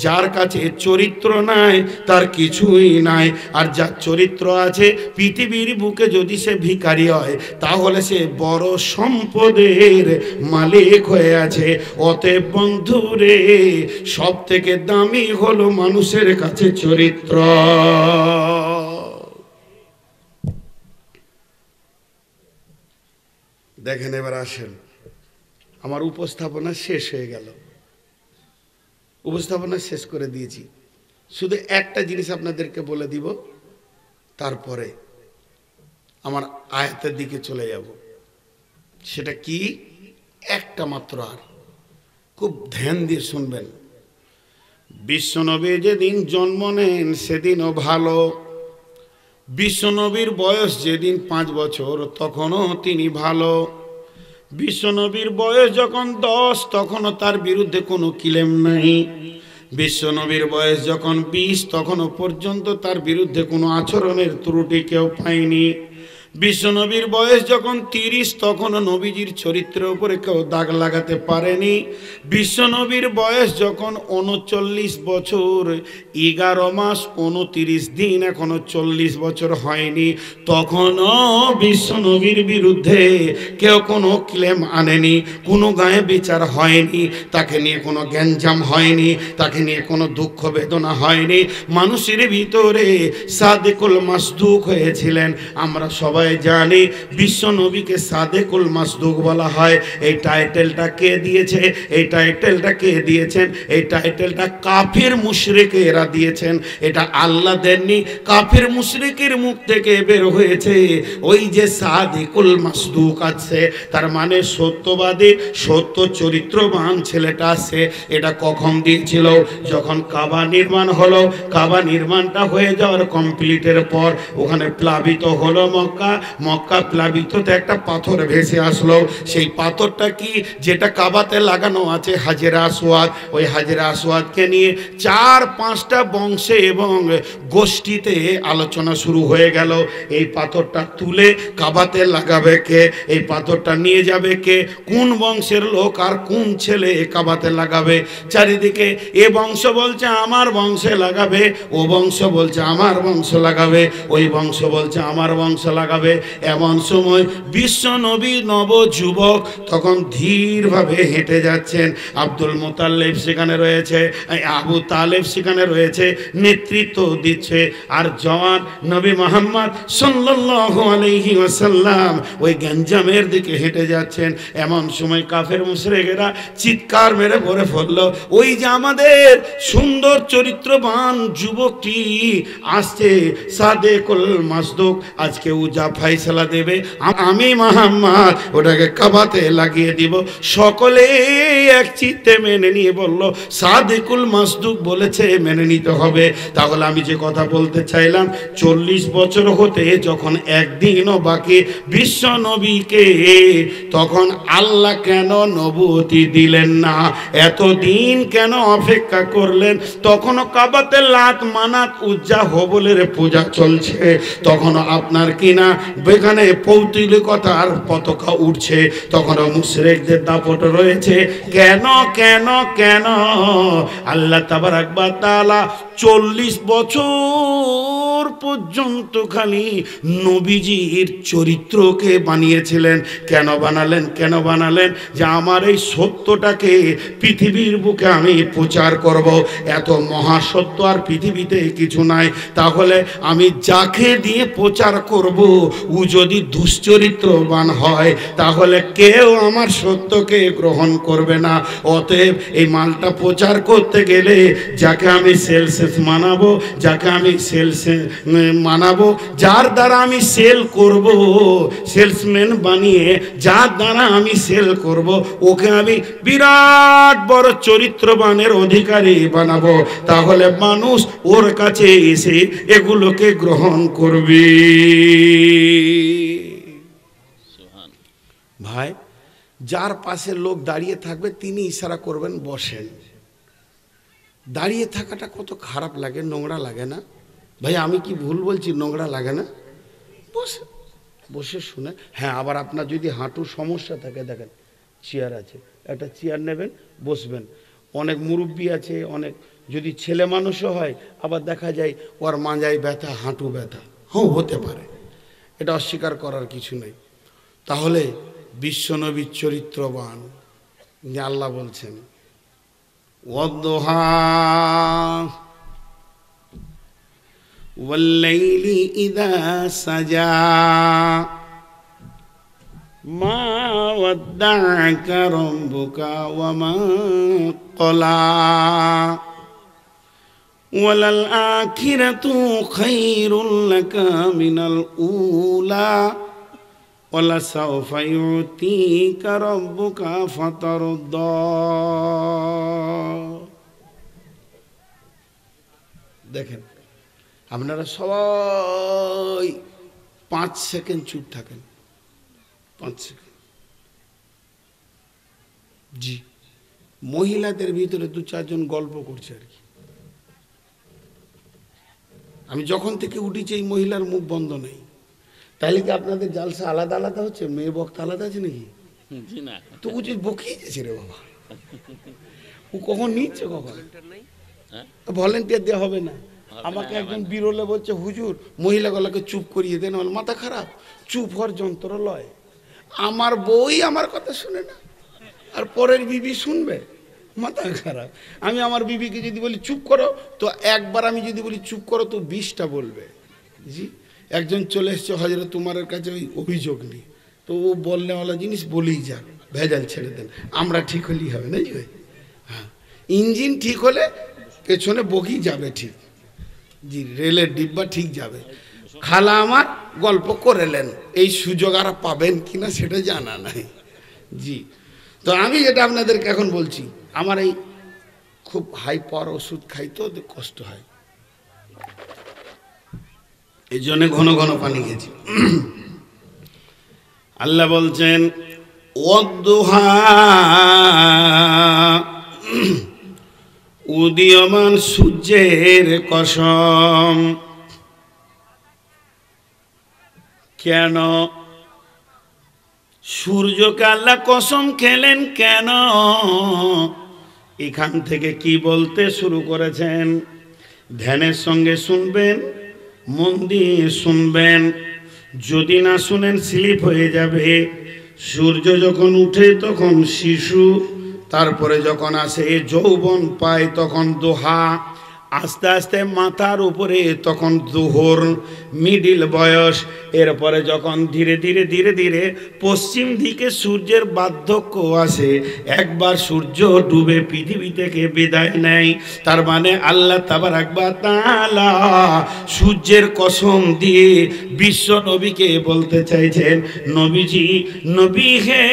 যার কাছে চরিত্র নাই তার কিছুই নাই। আর যার চরিত্র আছে, পৃথিবীর বুকে যদি সে ভিখারি হয়, তাহলে সে বড় সম্পদের মালিক হয়ে আছে। অতএব বন্ধুরে, সব থেকে দামি হলো মানুষের কাছে চরিত্র। দেখেন, এবার আসেন, আমার উপস্থাপনা শেষ হয়ে গেল, উপস্থাপনা শেষ করে দিয়েছি। শুধু একটা জিনিস আপনাদেরকে বলে দিব, তারপরে আমার আয়াতের দিকে চলে যাব। সেটা কি? একটা মাত্র, আর খুব ধ্যান দিয়ে শুনবেন। বিশ্বনবী যেদিন জন্ম নেন সেদিনও ভালো। বিশ্বনবীর বয়স যেদিন 5 বছর, তখনও তিনি ভালো। বিশ্বনবীর বয়স যখন 10, তখনও তার বিরুদ্ধে কোনো ক্লেম নাই। বিশ্বনবীর বয়স যখন 20, তখনও পর্যন্ত তার বিরুদ্ধে কোনো আচরণের ত্রুটি কেউ পায়নি। বিশ্বনবীর বয়স যখন 30, তখনও নবীজির চরিত্রের উপরে কেউ দাগ লাগাতে পারেনি। বিশ্বনবীর বয়স যখন 39 বছর 11 মাস 29 দিন, এখনো 40 বছর হয়নি, তখনও বিশ্বনবীর বিরুদ্ধে কেউ কোনো ক্লেম আনেনি, কোনো গায়ে বিচার হয়নি, তাকে নিয়ে কোনো গ্যাঞ্জাম হয়নি, তাকে নিয়ে কোনো দুঃখ বেদনা হয়নি। মানুষের ভিতরে সাদেকুল মাসদুক হয়েছিলেন। আমরা সবাই জানি বিশ্ব নবীকে সাদেকুল মাসদুক বলা হয়। এই টাইটেলটা কে দিয়েছে? এই টাইটেলটা কে দিয়েছেন? এই টাইটেলটা কাফির মুশরিকেরা দিয়েছেন, এটা আল্লাহ দেননি। কাফির মুশরিকের মুখ থেকে বের হয়েছে। ওই যে সাদেকুল মাসদুক আছে, তার মানে সত্যবাদী, সত্য চরিত্রবান ছেলেটা আছে। এটা কখন দিয়েছিল? যখন কাবা নির্মাণ হলো। কাবা নির্মাণটা হয়ে যাওয়ার কমপ্লিটের পর ওখানে প্লাবিত হলো মক্কা। মক্কা প্লাবিততে একটা পাথর ভেসে আসলো। সেই পাথরটা কি? যেটা কাবাতে লাগানো আছে, হাজেরা আসওয়াদ। ওই হাজেরা আসওয়াদকে নিয়ে 4-5টা বংশে এবং গোষ্ঠীতে আলোচনা শুরু হয়ে গেল। এই পাথরটা তুলে কাবাতে লাগাবে কে? এই পাথরটা নিয়ে যাবে কে? কোন বংশের লোক আর কোন ছেলে কাবাতে লাগাবে? চারিদিকে এ বংশ বলছে আমার বংশে লাগাবে, ও বংশ বলছে আমার বংশ লাগাবে, ওই বংশ বলছে আমার বংশ লাগাবে। তাকাবে। এমন সময় বিশ্ব নবী নব যুবক তখন ধীরভাবে হেঁটে যাচ্ছেন। আব্দুল মুতাল্লিব সেখানে রয়েছে, আবু তালেব সেখানে রয়েছে, নেতৃত্ব দিচ্ছে। আর জওয়ান নবী মুহাম্মদ সাল্লাল্লাহু আলাইহি ওয়াসাল্লাম ওই গঞ্জামের দিকে হেঁটে যাচ্ছেন। এমন সময় কাফের মুশরিকরা চিৎকার মেরে পড়ে পড়ল, ওই যে আমাদের সুন্দর চরিত্রবান যুবকটি আসছে, সাদেকুল মাসদুক, আজকে ও যা ফায়সালা দেবে আমি মুহাম্মদ ওটাকে কাবাতে লাগিয়ে দিব। সকলে এক চিত্তে মেনে নিয়ে বলল, সাদেকুল মাসদুক বলেছে, মেনে নিতে হবে। তাহলে আমি যে কথা বলতে চাইলাম, 40 বছর হতে যখন একদিনও বাকি বিশ্ব নবীকে, তখন আল্লাহ কেন নবুয়তি দিলেন না? এতদিন কেন অপেক্ষা করলেন? তখনও কাবাতে লাত মানাত উজ্জা হবলের পূজা চলছে, তখনও আপনার কিনা এখানে পৌত্তলিকতার পতাকা উঠছে, তখনও মুশরিকদের দাপট রয়েছে। কেন কেন কেন? আল্লাহ তাবারাক ওয়া তাআলা 40 বছর পর্যন্ত খালি নবীজির চরিত্রকে বানিয়েছিলেন। কেন বানালেন? কেন বানালেন? যে আমার এই সত্যটাকে পৃথিবীর বুকে আমি প্রচার করব। এত মহাসত্য আর পৃথিবীতে কিছু নাই। তাহলে আমি যাকে দিয়ে প্রচার করব, ও যদি দুশ্চরিত্রবান হয়, তাহলে কেউ আমার সত্যকে গ্রহণ করবে না। অতএব এই মালটা প্রচার করতে গেলে যাকে আমি সেলস মানাবো, যাকে আমি সেলস মানাবো, যার দ্বারা আমি সেল করব, সেলসম্যান বানিয়ে যার দ্বারা আমি সেল করব, ওকে আমি বিরাট বড় চরিত্রবানের অধিকারী বানাবো। তাহলে মানুষ ওর কাছে এসে এগুলোকে গ্রহণ করবে। ভাই, যার পাশে লোক দাঁড়িয়ে থাকবে তিনি ইশারা করবেন বসেন। দাঁড়িয়ে থাকাটা কত খারাপ লাগে, নোংরা লাগে না? ভাই আমি কি ভুল বলছি? নোংরা লাগে না? বসে বসে শুনে। হ্যাঁ, আবার আপনার যদি হাঁটুর সমস্যা থাকে, দেখেন চেয়ার আছে, একটা চেয়ার নেবেন, বসবেন। অনেক মুরব্বি আছে, অনেক যদি ছেলে মানুষও হয়, আবার দেখা যায় ওর মাজায় ব্যথা, হাঁটু ব্যথা, হ্যাঁ হতে পারে, এটা অস্বীকার করার কিছু নেই। তাহলে বিশ্বনবীর চরিত্রবান যে আল্লাহ বলছেন, ওয়াদ্দুহা ওয়াল্লাইলি ইযা সাজা মা ওয়াদ্দা'আকা রাব্বুকা ওয়া মা ক্বালা ওয়ালাল আখিরাতু খায়রুল লাকা মিনাল উলা ওয়ালাসাউফা ইউতিকা রাব্বুকা ফাতারদা। দেখেন, আপনারা সবাই 5 সেকেন্ড চুপ থাকেন, 5 সেকেন্ড। জি, মহিলাদের ভিতরে 2-4 জন গল্প করছে আর কি। আমি যখন থেকে উঠেছি এই মহিলার মুখ বন্ধ নেই। তাহলে কি আপনাদের জালসা আলাদা আলাদা হচ্ছে? মেয়ে বক্তা আলাদা আছে নাকি? তো ও যে বকিয়েছে রে বাবা, ও কখন নিচ্ছে, কখন ভলেন্টিয়ার দেওয়া হবে না? আমাকে একজন বিরলে বলছে, হুজুর মহিলাগুলোকে চুপ করিয়ে দেন। আমার মাথা খারাপ, চুপ হওয়ার যন্ত্র লয়। আমার বই আমার কথা শুনে না, আর পরের বিবি শুনবে? মাথা খারাপ। আমি আমার বিবিকে যদি বলি চুপ করো, তো একবার আমি যদি বলি চুপ করো, তো 20টা বলবে। জি, একজন চলে এসছে হযরত উমরের কাছে ওই অভিযোগ নিয়ে, তো ও বলনেওয়ালা জিনিস বলেই যাক, ভেজাল ছেড়ে দেন, আমরা ঠিক হলেই হবে না? জি ভাই, হ্যাঁ, ইঞ্জিন ঠিক হলে পেছনে বগি যাবে ঠিক, জি, রেলের ডিব্বা ঠিক যাবে। খালা আমার গল্প করেলেন, এই সুযোগ আর পাবেন কিনা সেটা জানা নাই। জি, তো আমি যেটা আপনাদেরকে এখন বলছি, আমার এই খুব হাই পাওয়ার ওষুধ খাই তো কষ্ট হয়, এই জন্য ঘন ঘন পানি খেয়েছি। আল্লাহ বলছেন, ওয়াদ্দুহা, উদীয়মান সূর্যের কসম। কেন সূর্যকে আল্লাহ কসম খেলেন? কেন? এখান থেকে কি বলতে শুরু করেছেন? ধ্যানের সঙ্গে শুনবেন, মন দিয়ে শুনবেন। যদি না শুনেন স্লিপ হয়ে যাবে। সূর্য যখন উঠে তখন শিশু, তারপরে যখন আসে যৌবন পায় তখন দোহা, আস্তে আস্তে মাথার উপরে তখন জোহর, মিডিল বয়স। এরপরে যখন ধীরে ধীরে ধীরে ধীরে পশ্চিম দিকে সূর্যের বার্ধক্য আসে, একবার সূর্য ডুবে পৃথিবী থেকে বিদায় নেয়। তার মানে আল্লাহ তাবারাক ওয়া তাআলা সূর্যের কসম দিয়ে বিশ্ব নবীকে বলতে চাইছেন, নবীজি, নবী হে,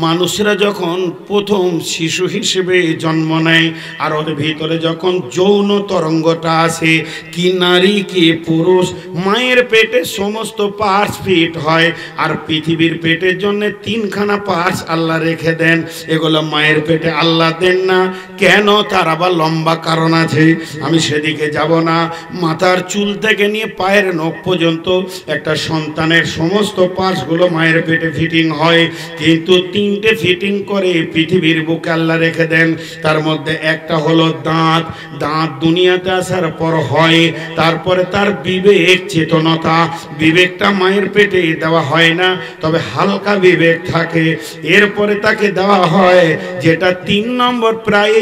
মানুষরা যখন প্রথম শিশু হিসেবে জন্ম নেয় আর ওর ভিতরে যখন যৌন তরঙ্গটা আসে, কি নারী কি পুরুষ, মায়ের পেটে সমস্ত পার্টস ফিট হয়। আর পৃথিবীর পেটের জন্য 3খানা পার্টস আল্লাহ রেখে দেন। এগুলো মায়ের পেটে আল্লাহ দেন না কেন? তার আবার লম্বা কারণ আছে, আমি সেদিকে যাব না। মাথার চুল থেকে নিয়ে পায়ের নখ পর্যন্ত একটা সন্তানের সমস্ত পার্টসগুলো মায়ের পেটে ফিটিং হয়, কিন্তু 3টে ফিটিং করে পৃথিবীর বুকে আল্লাহ রেখে দেন। তার মধ্যে একটা হলো দাঁত। দাঁত দুনিয়াতে আসার পর হয়, তারপরে তার বিবেক চেতনতা, বিবেকটা মায়ের পেটে দেওয়া হয় না, তবে হালকা বিবেক থাকে। এরপরে তাকে দেওয়া হয় যেটা 3 নম্বর প্রায়,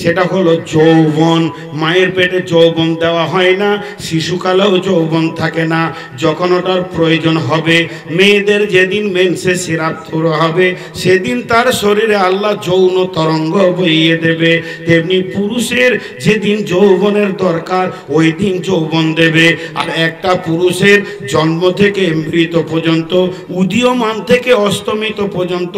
সেটা হলো যৌবন। মায়ের পেটে যৌবন দেওয়া হয় না, শিশুকালেও যৌবন থাকে না। যখন ওটার প্রয়োজন হবে, মেয়েদের যেদিন মেন্সে সিরাপ শুরু হবে, সেদিন তার শরীরে আল্লাহ যৌন তরঙ্গ বইয়ে দেবে। তেমনি পুরুষের যেদিন যৌবনের দরকার, ওই দিন যৌবন দেবে। আর একটা পুরুষের জন্ম থেকে মৃত পর্যন্ত, উদীয়মান থেকে অস্তমিত পর্যন্ত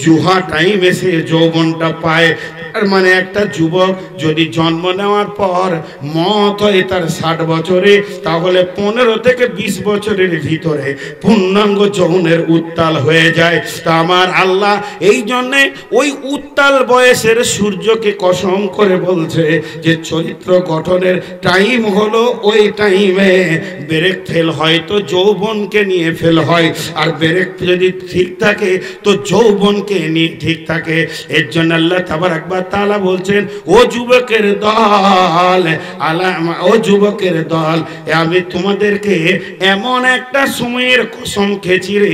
জুহা টাইম এসে যৌবনটা পায়। তার মানে একটা যুবক যদি জন্ম নেওয়ার পর মত হয় তার 60 বছরে, তাহলে 15 থেকে 20 বছরের ভিতরে পূর্ণাঙ্গ যৌনের উত্তাল হয়ে যায়। তা আমার আল্লাহ এই জন্যে ওই উত্তাল বয়সের সূর্যকে কসম করে বলছে যে চরিত্র গঠনের টাইম হলো ওই টাইমে। ব্রেক ফেল হয় তো যৌবনকে নিয়ে ফেল হয়, আর ব্রেক যদি ঠিক থাকে তো যৌবনকে নিয়ে ঠিক থাকে। এর জন্য আল্লাহ তাবারাক ওয়া তাআলা বলছেন, ও যুবকের দল, ও যুবকের দল, আমি তোমাদেরকে এমন একটা সময়ের কসম খেয়েছি রে,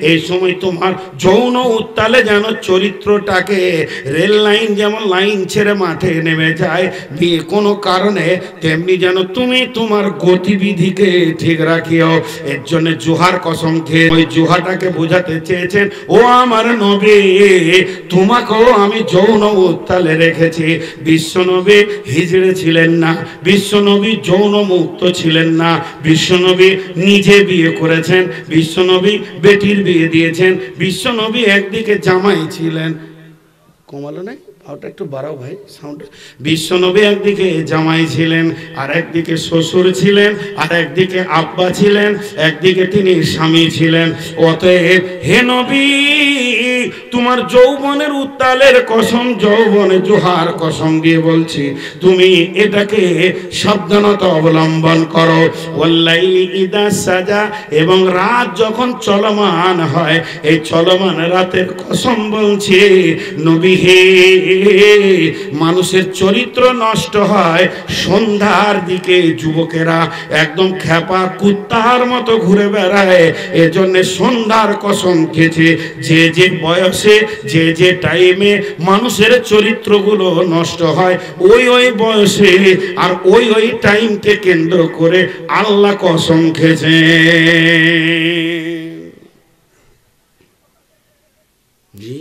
এই সময় তোমার যৌন উত্তালে যেন চরিত্রটাকে, রেল লাইন যেমন লাইন ছেড়ে মাঠে নেমে যায় কোনো কারণে, তেমনি যেন তুমি তোমার গতিবিধিকে ঠিক রাখিও। এর জন্য জুহার কসম খেয়ে ওই জুহাটাকে বোঝাতে চেয়েছেন, ও আমার নবী, তোমাকেও আমি যৌন উত্তালে রেখেছি। বিশ্বনবী হিজড়ে ছিলেন না, বিশ্বনবী যৌন মুক্ত ছিলেন না, বিশ্বনবী নিজে বিয়ে করেছেন, বিশ্বনবী বেটির বিয়ে দিয়েছেন, বিশ্বনবী একদিকে জামাই ছিলেন। কমালো নাই, ওটা একটু বাড়াও ভাই সাউন্ড। বিশ্বনবী একদিকে জামাই ছিলেন, আর একদিকে শ্বশুর ছিলেন, আর একদিকে আব্বা ছিলেন, একদিকে তিনি স্বামী ছিলেন। অতএব হে নবী, তোমার যৌবনের উত্তালের কসম, যৌবনে জোহার কসম দিয়ে বলছি, তুমি এটাকে সাবধানতা অবলম্বন করো। ওয়াল্লাইলি ইদা সাজা, এবং রাত যখন চলমান হয়, এই চলমান রাতের কসম বলছি নবী হে, মানুষের চরিত্র নষ্ট হয় সন্ধ্যার দিকে। যুবকেরা একদম খেপা কুত্তার মতো ঘুরে বেড়ায়, এজন্য সন্ধ্যার কসম খেয়েছে। যে যে বয়সে যে যে টাইমে মানুষের চরিত্রগুলো নষ্ট হয়, ওই ওই বয়সে আর ওই ওই টাইমকে কেন্দ্র করে আল্লাহ কসম খেয়েছে। জি,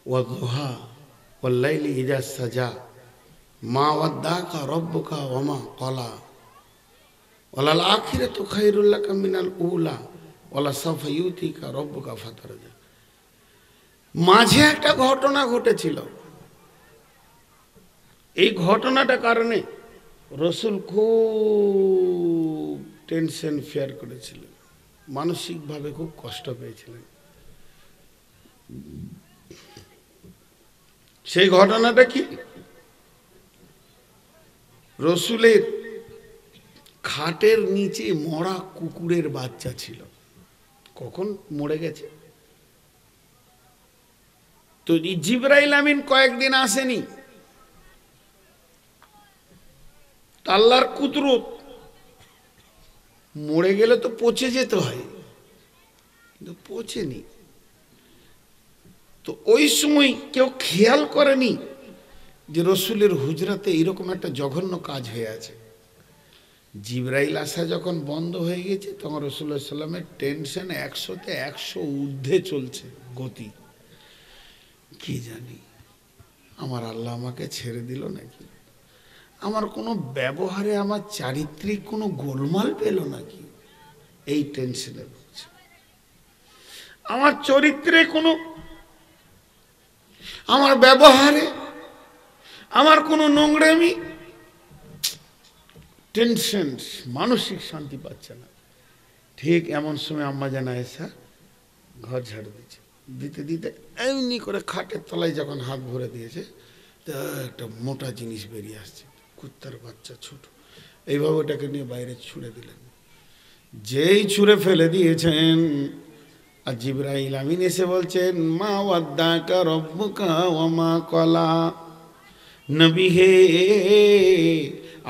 ওয়াদুহা ওয়াল্লাইলি ইযা সাজা মা ওয়াদ্দাকা রাব্বুকা ওয়া মা ক্বালা ওয়ালাল আখিরাতু খায়রুল লাকা মিনাল উলা ওয়ালা সাওফা ইউতিকা রাব্বুকা ফাতারদা। মাঝে একটা ঘটনা ঘটেছিল, এই ঘটনাটা কারণে রসুল খুব টেনশন ফেয়ার করেছিলেন, মানসিকভাবে খুব কষ্ট পেয়েছিলেন। সেই ঘটনাটা কি? রসুলের খাটের নিচে মরা কুকুরের বাচ্চা ছিল। কখন মরে গেছে তো জিবরাইল আমিন কয়েকদিন আসেনি। আল্লাহর কুদরত, মরে গেলে তো পচে যেতে হয়, কিন্তু পচেনি। তো ওই সময় কেউ খেয়াল করেনি যে রসুলের হুজরাতে এরকম একটা জঘন্য কাজ হয়ে আছে। জিবরাইল আসা যখন বন্ধ হয়ে গেছে, তখন রসুল্লাহ সাল্লামের টেনশন 100-তে 100 ঊর্ধ্বে চলছে গতি। কি জানি আমার আল্লাহ আমাকে ছেড়ে দিল নাকি, আমার কোনো ব্যবহারে আমার চারিত্রিক কোনো গোলমাল পেল নাকি, এই টেনশনে ভুগছে। আমার চরিত্রে কোনো, আমার ব্যবহারে আমার কোনো নোংরামি, টেনশন, মানসিক শান্তি পাচ্ছে না। ঠিক এমন সময় আম্মা জান আয়েশা ঘর ঝাড়ু দিচ্ছে, দিতে দিতে এমনি করে খাটের তলায় যখন হাত ভরে দিয়েছে, তা একটা মোটা জিনিস বেরিয়ে আসছে, কুত্তার বাচ্চা ছোট। এইভাবে ওটাকে নিয়ে বাইরে ছুঁড়ে দিলেন। যেই ছুঁড়ে ফেলে দিয়েছেন, আর জিবরাইল আমিন এসে বলছেন, মা ওয়াদ্দাকা রব্বুকা ওয়া মা ক্বালা। নবী হে,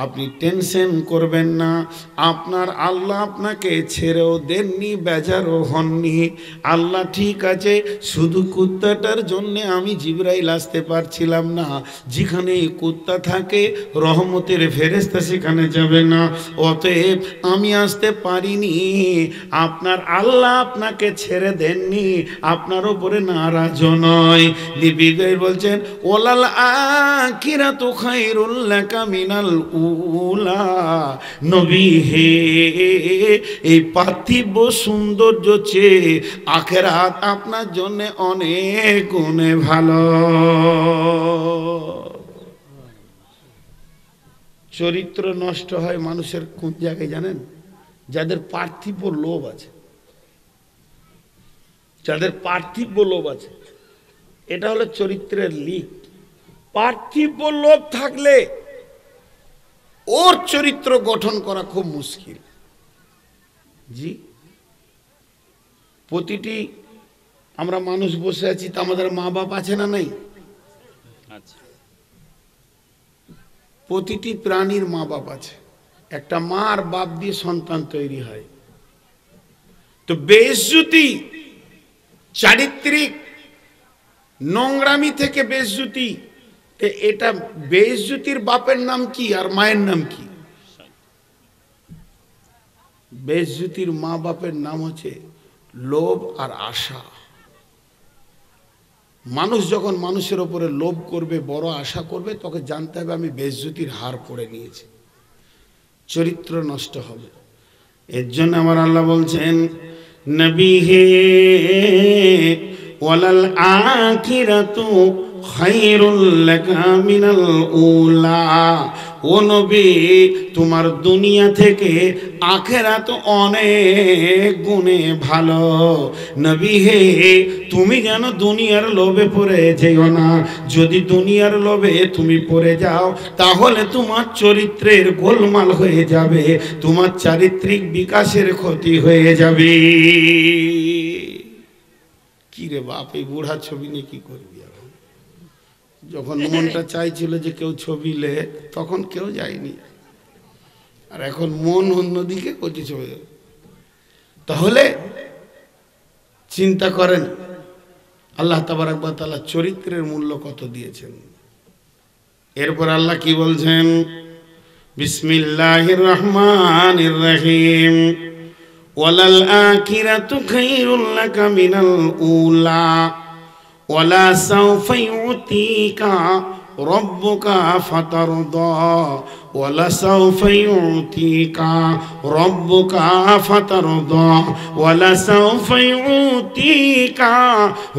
আপনি টেনশন করবেন না, আপনার আল্লাহ আপনাকে ছেড়েও দেননি, বেজারও হননি। আল্লাহ ঠিক আছে, শুধু কুত্তাটার জন্যে আমি জিবরাইল আসতে পারছিলাম না। যেখানে কুত্তা থাকে রহমতের ফেরেশতা সেখানে যাবে না, অতএব আমি আসতে পারিনি। আপনার আল্লাহ আপনাকে ছেড়ে দেননি, আপনার উপরে নারাজ নয়। লিপিকার বলছেন, ওলাল আখিরাতু খায়রুল লাকা মিনাল উলা। নবী হে, এই পার্থিব সৌন্দর্য চেয়ে আখিরাত আপনার জন্য অনেক গুণে ভালো। চরিত্র নষ্ট হয় মানুষের কোন জায়গায় জানেন? যাদের পার্থিব লোভ আছে, যাদের পার্থিব লোভ আছে, এটা হলো চরিত্রের লিক। পার্থিব লোভ থাকলে ওর চরিত্র গঠন করা খুব মুশকিল। জি, প্রতিটি আমরা মানুষ বসে আছি, তা আমাদের মা বাপ আছে না নাই? প্রতিটি প্রাণীর মা বাপ আছে। একটা মা আর বাপ দিয়ে সন্তান তৈরি হয়। তো বেইজ্জতি, চারিত্রিক নোংরামি থেকে বেইজ্জতি, এটা বেইজ্জতির বাপের নাম কি আর মায়ের নাম কি? বেইজ্জতির মা বাপের নাম হচ্ছে লোভ আর আশা। মানুষ যখন মানুষের উপরে লোভ করবে, বড় আশা করবে, তখন জানতে হবে আমি বেইজ্জতির হার পড়ে নিয়েছি, চরিত্র নষ্ট হবে। এর জন্য আমার আল্লাহ বলছেন, নবী হে, ওয়ালাল আখিরাতু খায়রুল লাকা মিনাল উলা। ও নবী, তোমার দুনিয়া থেকে আখিরাত অনেক গুণে ভালো। নবী হে, তুমি যেন দুনিয়ার লোভে পড়ে যেও না। যদি দুনিয়ার লোভে তুমি পড়ে যাও, তাহলে তোমার চরিত্রের গোলমাল হয়ে যাবে, তোমার চারিত্রিক বিকাশের ক্ষতি হয়ে যাবে। কি রে বাপ, এই বুড়া ছবি নিয়ে কি করবি? যখন মনটা চাইছিল যে কেউ ছবি লে, তখন কেউ যায়নি, আর এখন মন অন্যদিকে করছে ছবি। তাহলে চিন্তা করেন আল্লাহ তাবারক ওয়া তাআলা চরিত্রের মূল্য কত দিয়েছেন। এরপর আল্লাহ কি বলছেন? বিসমিল্লাহির রহমানির রহিম। ওয়ালাল আখিরাতু খায়রুল লাকা মিনাল উলা ওয়ালা সাওফা ইউতিকা রব্বুকা ফাতারদা ওয়ালা সাওফা ইউতিকা রব্বুকা ফাতারদা ওয়ালা সাওফা ইউতিকা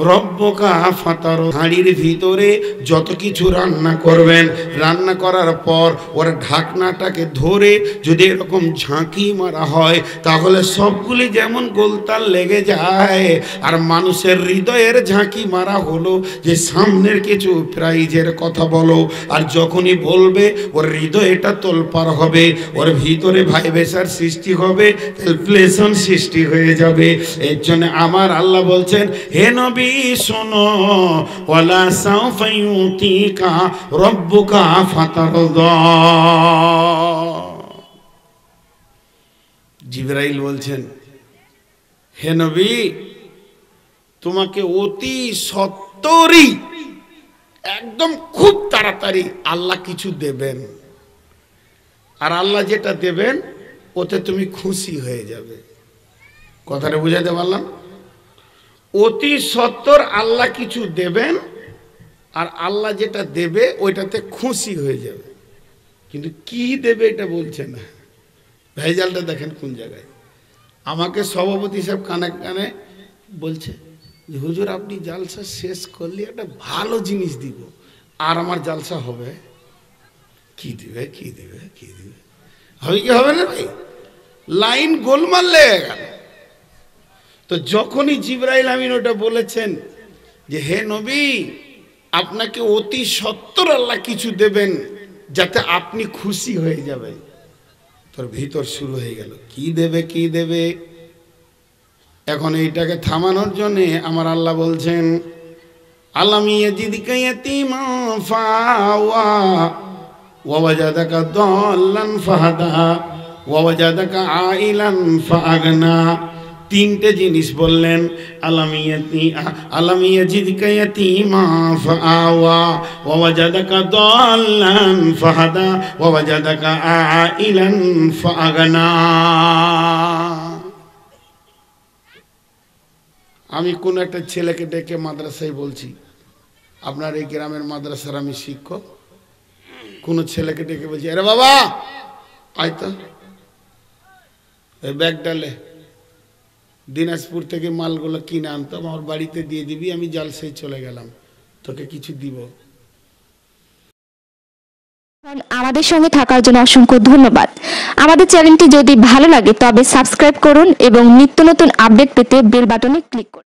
রব্বুকা ফাতারদা। হাঁড়ির ভিতরে যত কিছু রান্না করবেন, রান্না করার পর ওর ঢাকনাটাকে ধরে যদি এরকম ঝাঁকি মারা হয়, তাহলে সবগুলি যেমন গোলতাল লেগে যায়। আর মানুষের হৃদয়ের ঝাঁকি মারা হলো যে সামনের কিছু প্রাইজের কথা বলো, আর যখনই বলবে ওর হৃদয়টা তোলপাড় হবে, ওর ভিতরে ভাইব্রেশন সৃষ্টি হবে, ক্যালকুলেশন সৃষ্টি হয়ে যাবে। এর জন্য আমার আল্লাহ বলছেন, হে নবী শোনো, ওয়ালা সাওফা ইউতিকা রব্বুকা ফাতারদা। জিবরাইল বলছেন, হে নবী, তোমাকে অতি সত্বরই একদম খুব তাড়াতাড়ি আল্লাহ কিছু দেবেন, আর আল্লাহ যেটা দেবেন ওতে তুমি খুশি হয়ে যাবে। কথাটা বুঝাতে পারলাম? অতি সত্বর আল্লাহ কিছু দেবেন, আর আল্লাহ যেটা দেবে ওইটাতে খুশি হয়ে যাবে। কিন্তু কি দেবে এটা বলছে না। ভেজালটা দেখেন কোন জায়গায়। আমাকে সভাপতি সাহেব কানে কানে বলছে যে হুজুর আপনি জালসা শেষ করলে একটা ভালো জিনিস দিব, আর আমার জালসা হবে। কি দিবে কি দিবে কি দিবে, হবে কি হবে না ভাই? লাইন গোলমাল লেগে গেল। তো যখনই জিবরাইল আমিন ওটা বলেছেন যে হে নবী, আপনাকে অতি সত্বর আল্লাহ কিছু দেবেন যাতে আপনি খুশি হয়ে যাবেন, তোর ভিতর শুরু হয়ে গেল কি দেবে কি দেবে। এখন এইটাকে থামানোর জন্যে আমার আল্লাহ বলছেন, আলাম ইয়াজিদকা ইয়াতীমা ফাআওয়া ওয়া ওয়াজাদাকা দাল্লান ফাহাদা ওয়া ওয়াজাদাকা আইলান ফাআগনা। তিনটে জিনিস বললেন। আলাম ইয়াজিদকা ইয়াতীমা ফাআওয়া ওয়া ওয়াজাদাকা দাল্লান ফাহাদা ওয়া ওয়াজাদাকা আইলান ফাআগনা। আমি কোন একটা ছেলেকে ডেকে মাদ্রাসায় বলছি, আপনার এই গ্রামের মাদ্রাসার আমি শিক্ষক, কোন ছেলেকে ডেকে বলছি, আরে বাবা আয় তো, এই ব্যাগ ডালে দিনাজপুর থেকে মালগুলো কিনে আনতাম, আমার বাড়িতে দিয়ে দিবি, আমি জালসায় চলে গেলাম, তোকে কিছু দিব। আমাদের সঙ্গে থাকার জন্য অসংখ্য ধন্যবাদ। আমাদের চ্যানেলটি যদি ভালো লাগে তবে সাবস্ক্রাইব করুন এবং নিত্য নতুন আপডেট পেতে বেল বাটনে ক্লিক করুন।